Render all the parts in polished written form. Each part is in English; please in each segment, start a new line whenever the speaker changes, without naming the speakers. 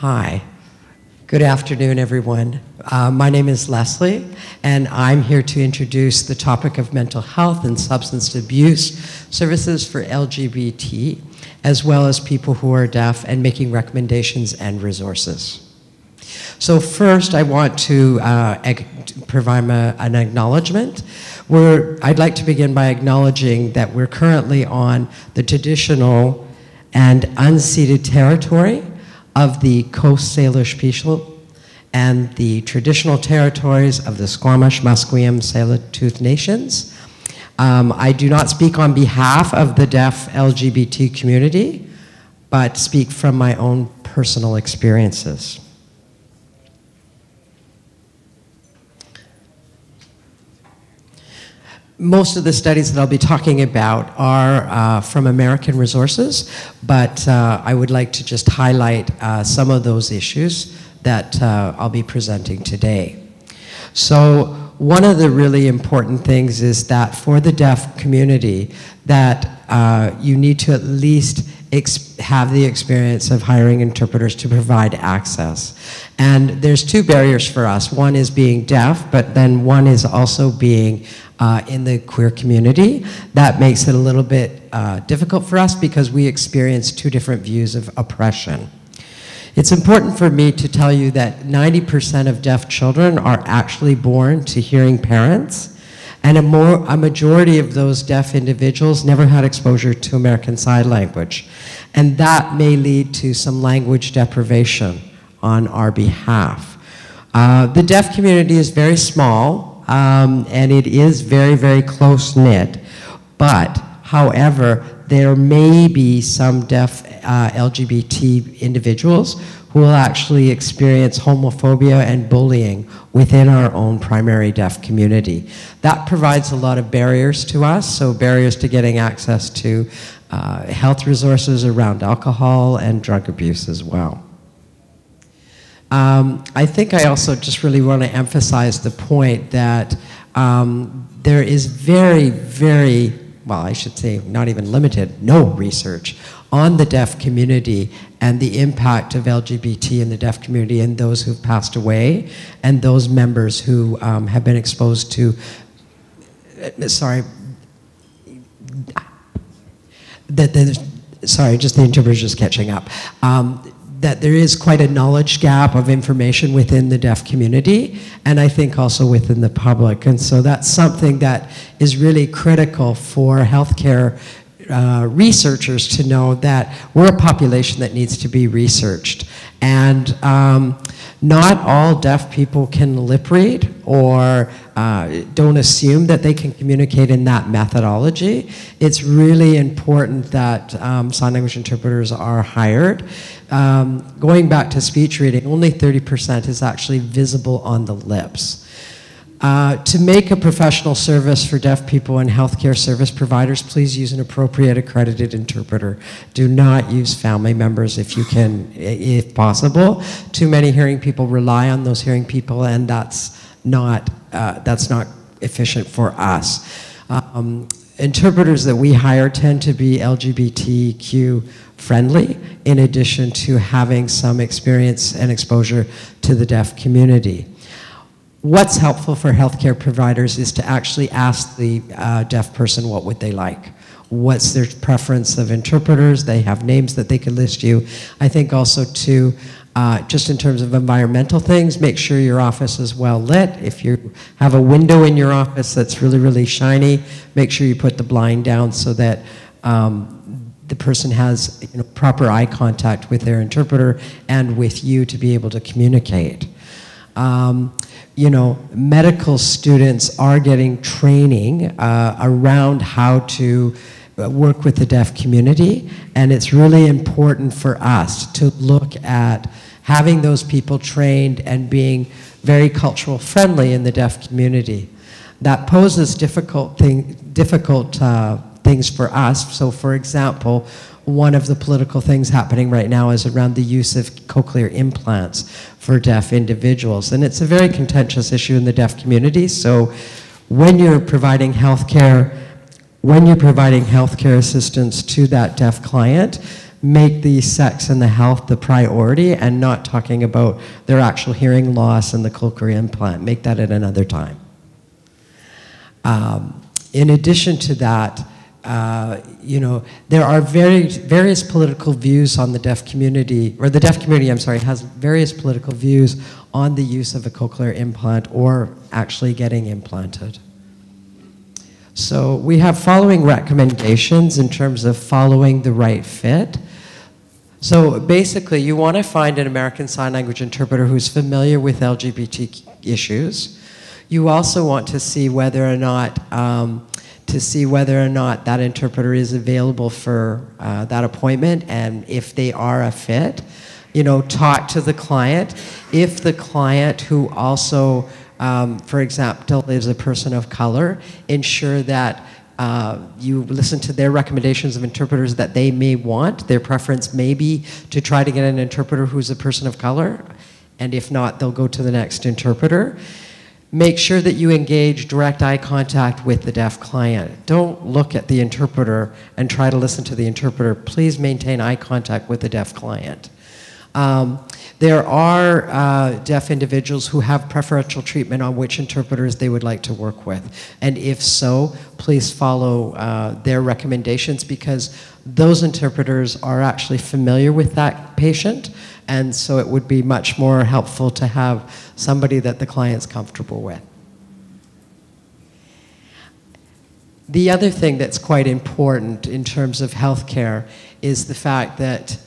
Hi. Good afternoon, everyone. My name is Leslie, and I'm here to introduce the topic of mental health and substance abuse services for LGBT, as well as people who are deaf, and making recommendations and resources. So first, I want to provide an acknowledgement. I'd like to begin by acknowledging that we're currently on the traditional and unceded territory of the Coast Salish people and the traditional territories of the Squamish, Musqueam, Tsleil-Waututh Nations. I do not speak on behalf of the deaf LGBT community, but speak from my own personal experiences. Most of the studies that I'll be talking about are from American resources, but I would like to just highlight some of those issues that I'll be presenting today. So one of the really important things is that for the deaf community, that you need to at least have the experience of hiring interpreters to provide access. And there's two barriers for us. One is being deaf, but then one is also being in the queer community. That makes it a little bit difficult for us because we experience two different views of oppression. It's important for me to tell you that 90% of deaf children are actually born to hearing parents, and a majority of those deaf individuals never had exposure to American Sign Language. And that may lead to some language deprivation on our behalf. The deaf community is very small, and it is very, very close-knit. But, however, there may be some deaf LGBT individuals who will actually experience homophobia and bullying within our own primary deaf community. That provides a lot of barriers to us, so barriers to getting access to health resources around alcohol and drug abuse as well. I think I also just really want to emphasize the point that there is very, very, well, I should say not even limited, no research on the deaf community and the impact of LGBT in the deaf community and those who've passed away and those members who have been exposed to, sorry, just the interpreter's just catching up. That there is quite a knowledge gap of information within the deaf community, and I think also within the public. And so that's something that is really critical for healthcare researchers to know that we're a population that needs to be researched. And not all deaf people can lip read or don't assume that they can communicate in that methodology. It's really important that sign language interpreters are hired. Going back to speech reading, only 30% is actually visible on the lips. To make a professional service for deaf people and healthcare service providers, please use an appropriate accredited interpreter. Do not use family members if you can, if possible. Too many hearing people rely on those hearing people, and that's not efficient for us. Interpreters that we hire tend to be LGBTQ friendly, in addition to having some experience and exposure to the deaf community. What's helpful for healthcare providers is to actually ask the deaf person what would they like. What's their preference of interpreters? They have names that they could list you. I think also too, just in terms of environmental things, make sure your office is well lit. If you have a window in your office that's really, really shiny, make sure you put the blind down so that the person has proper eye contact with their interpreter and with you to be able to communicate. Medical students are getting training around how to work with the deaf community, and it's really important for us to look at having those people trained and being very cultural friendly in the deaf community. That poses difficult things for us. So for example, one of the political things happening right now is around the use of cochlear implants for deaf individuals. And it's a very contentious issue in the deaf community. So when you're providing healthcare assistance to that deaf client, make the sex and the health the priority and not talking about their actual hearing loss and the cochlear implant. Make that at another time. In addition to that, you know, there are various political views on the deaf community, or the deaf community, I'm sorry, has various political views on the use of a cochlear implant or actually getting implanted. So we have following recommendations in terms of following the right fit. So basically, you want to find an American Sign Language interpreter who's familiar with LGBT issues. You also want to see whether or not that interpreter is available for that appointment, and if they are a fit. You know, talk to the client. If the client who also, for example, is a person of color, ensure that you listen to their recommendations of interpreters that they may want. Their preference may be to try to get an interpreter who's a person of color, and if not, they'll go to the next interpreter. Make sure that you engage direct eye contact with the deaf client. Don't look at the interpreter and try to listen to the interpreter. Please maintain eye contact with the deaf client. There are deaf individuals who have preferential treatment on which interpreters they would like to work with. And if so, please follow their recommendations, because those interpreters are actually familiar with that patient. And so it would be much more helpful to have somebody that the client's comfortable with. The other thing that's quite important in terms of healthcare is the fact that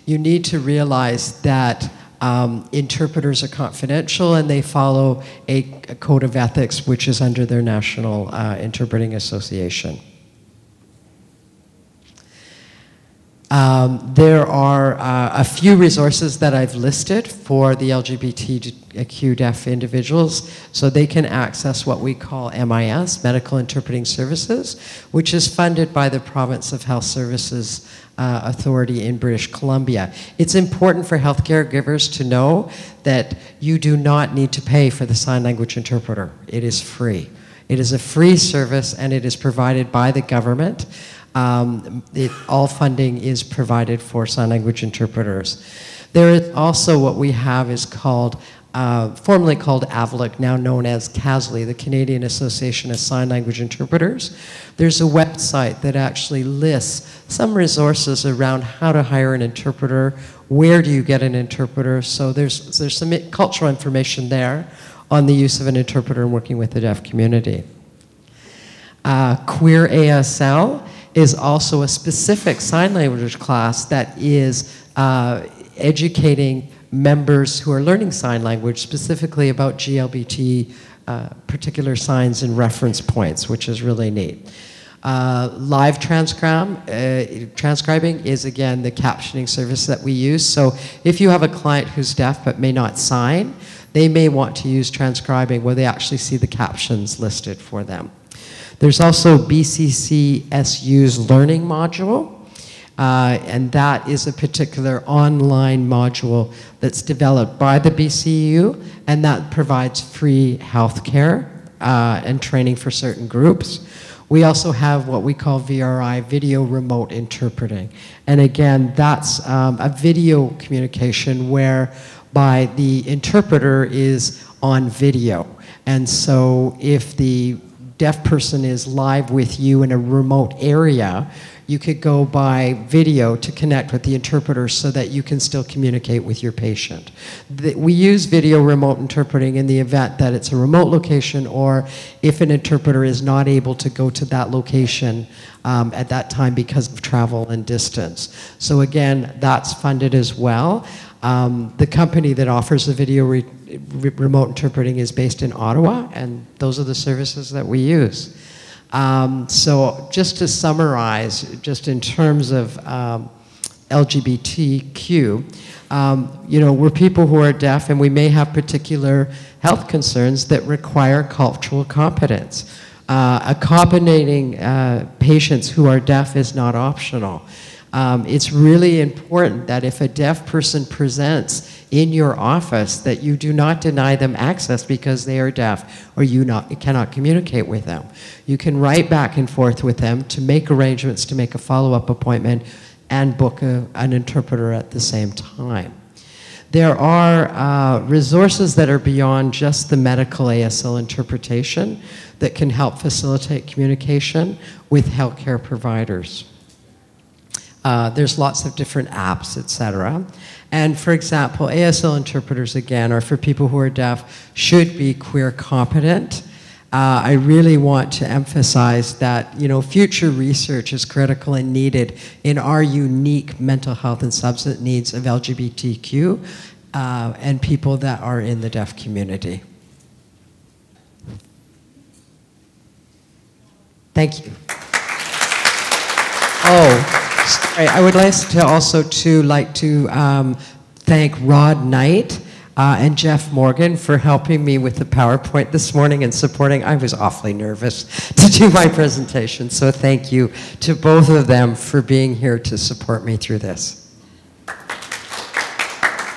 you need to realize that interpreters are confidential and they follow a code of ethics which is under their National Interpreting Association. There are a few resources that I've listed for the LGBTQ deaf individuals, so they can access what we call MIS, Medical Interpreting Services, which is funded by the Province of Health Services Authority in British Columbia. It's important for healthcare givers to know that you do not need to pay for the sign language interpreter. It is free. It is a free service and it is provided by the government. All funding is provided for sign language interpreters. There is also what we have is called, formerly called AVLIC, now known as CASLI, the Canadian Association of Sign Language Interpreters. There's a website that actually lists some resources around how to hire an interpreter, where do you get an interpreter, so there's some cultural information there on the use of an interpreter and working with the deaf community. Queer ASL is also a specific sign language class that is educating members who are learning sign language specifically about GLBT particular signs and reference points, which is really neat. Live transcribing is, again, the captioning service that we use. So if you have a client who's deaf but may not sign, they may want to use transcribing where they actually see the captions listed for them. There's also BCCSU's learning module, and that is a particular online module that's developed by the BCU, and that provides free healthcare and training for certain groups. We also have what we call VRI, video remote interpreting. And again, that's a video communication whereby the interpreter is on video. And so if the deaf person is live with you in a remote area, you could go by video to connect with the interpreter so that you can still communicate with your patient. We use video remote interpreting in the event that it's a remote location, or if an interpreter is not able to go to that location at that time because of travel and distance. So again, that's funded as well. The company that offers the video remote interpreting is based in Ottawa, and those are the services that we use. So just to summarize, just in terms of LGBTQ, you know, we're people who are deaf and we may have particular health concerns that require cultural competence. Accommodating patients who are deaf is not optional. It's really important that if a deaf person presents in your office that you do not deny them access because they are deaf or you cannot communicate with them. You can write back and forth with them to make arrangements to make a follow-up appointment and book an interpreter at the same time. There are resources that are beyond just the medical ASL interpretation that can help facilitate communication with healthcare providers. There's lots of different apps, etc. And for example, ASL interpreters, again, are for people who are deaf, should be queer competent. I really want to emphasize that, you know, future research is critical and needed in our unique mental health and substance needs of LGBTQ and people that are in the deaf community. Thank you. Oh, sorry, I would like to also thank Rod Knight and Jeff Morgan for helping me with the PowerPoint this morning and supporting. I was awfully nervous to do my presentation, so thank you to both of them for being here to support me through this.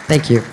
Thank you.